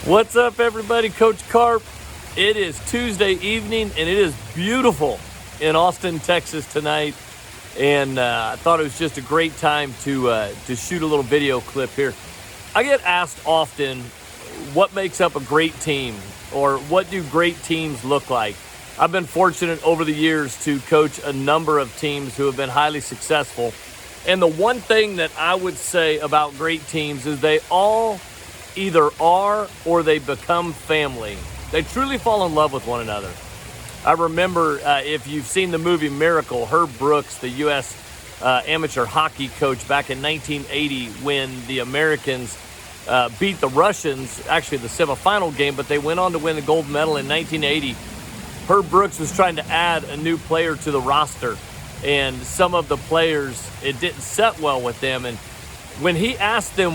What's up, everybody? Coach Carp. It is Tuesday evening, and it is beautiful in Austin, Texas tonight. And I thought it was just a great time to shoot a little video clip here. I get asked often, what makes up a great team, or what do great teams look like? I've been fortunate over the years to coach a number of teams who have been highly successful. And the one thing that I would say about great teams is they all either are or they become family. They truly fall in love with one another. I remember, if you've seen the movie Miracle, Herb Brooks, the U.S. Amateur hockey coach back in 1980 when the Americans beat the Russians, actually the semifinal game, but they went on to win the gold medal in 1980. Herb Brooks was trying to add a new player to the roster, and some of the players, it didn't set well with them. And when he asked them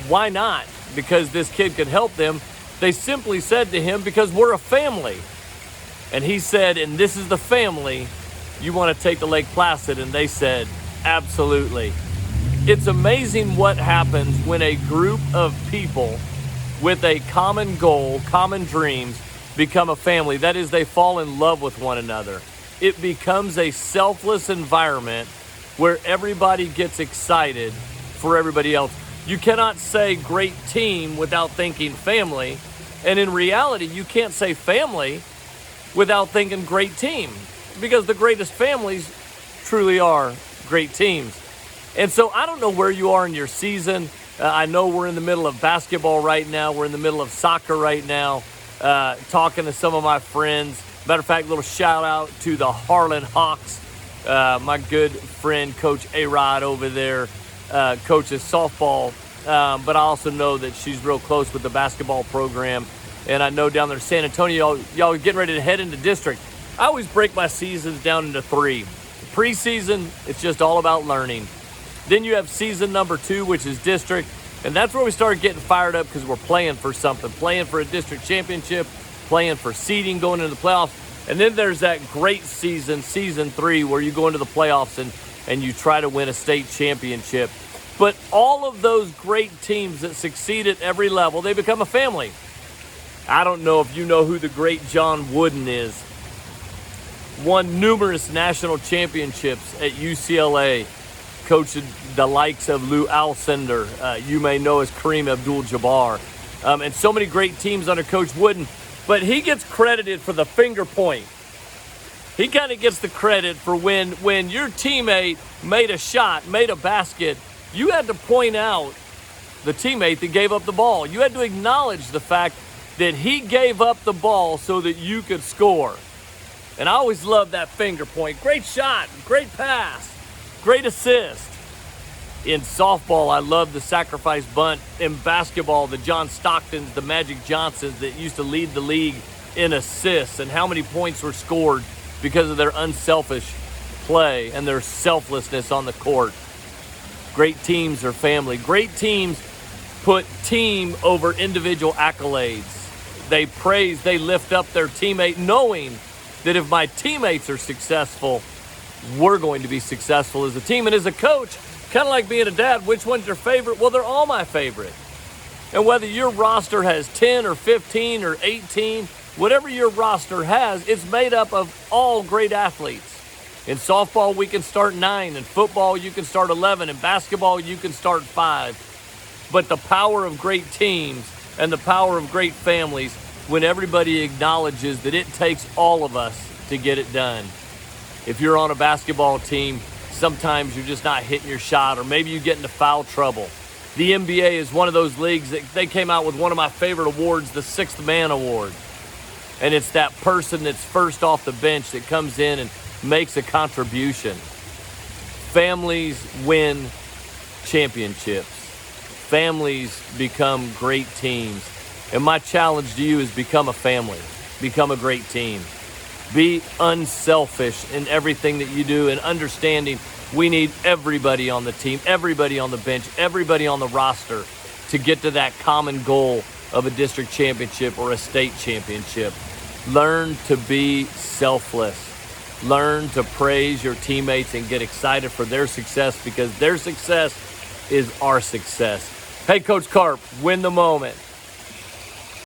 why not, because this kid could help them, they simply said to him, because we're a family. And he said, and this is the family, you want to take to Lake Placid? And they said, absolutely. It's amazing what happens when a group of people with a common goal, common dreams, become a family. That is, they fall in love with one another. It becomes a selfless environment where everybody gets excited for everybody else. You cannot say great team without thinking family. And in reality, you can't say family without thinking great team, because the greatest families truly are great teams. And so I don't know where you are in your season. I know we're in the middle of basketball right now. We're in the middle of soccer right now, talking to some of my friends. Matter of fact, a little shout out to the Harlan Hawks. My good friend, Coach A-Rod over there, coaches softball, but I also know that she's real close with the basketball program. And I know down there in San Antonio, y'all are getting ready to head into district. I always break my seasons down into three. Preseason, it's just all about learning. Then you have season number 2, which is district. And that's where we start getting fired up because we're playing for something, playing for a district championship, playing for seeding, going into the playoffs. And then there's that great season, season 3, where you go into the playoffs and you try to win a state championship. But all of those great teams that succeed at every level, they become a family. I don't know if you know who the great John Wooden is. Won numerous national championships at UCLA, coached the likes of Lou Alcindor, you may know as Kareem Abdul-Jabbar, and so many great teams under Coach Wooden. But he gets credited for the finger point. He kind of gets the credit for when your teammate made a shot, made a basket, you had to point out the teammate that gave up the ball. You had to acknowledge the fact that he gave up the ball so that you could score. And I always love that finger point. Great shot, great pass, great assist. In softball, I love the sacrifice bunt. In basketball, the John Stocktons, the Magic Johnsons that used to lead the league in assists, and how many points were scored because of their unselfish play and their selflessness on the court. Great teams are family. Great teams put team over individual accolades. They praise, they lift up their teammate, knowing that if my teammates are successful, we're going to be successful as a team. And as a coach, kind of like being a dad, which one's your favorite? Well, they're all my favorite. And whether your roster has 10 or 15 or 18, whatever your roster has, it's made up of all great athletes. In softball, we can start 9. In football, you can start 11. In basketball, you can start 5. But the power of great teams and the power of great families, when everybody acknowledges that it takes all of us to get it done. If you're on a basketball team, sometimes you're just not hitting your shot, or maybe you get into foul trouble. The NBA is one of those leagues that they came out with one of my favorite awards, the Sixth Man Award. And it's that person that's first off the bench that comes in and makes a contribution. Families win championships. Families become great teams. And my challenge to you is become a family. Become a great team. Be unselfish in everything that you do, and understanding we need everybody on the team, everybody on the bench, everybody on the roster to get to that common goal of a district championship or a state championship. Learn to be selfless. Learn to praise your teammates and get excited for their success, because their success is our success. Hey, Coach Carp, win the moment.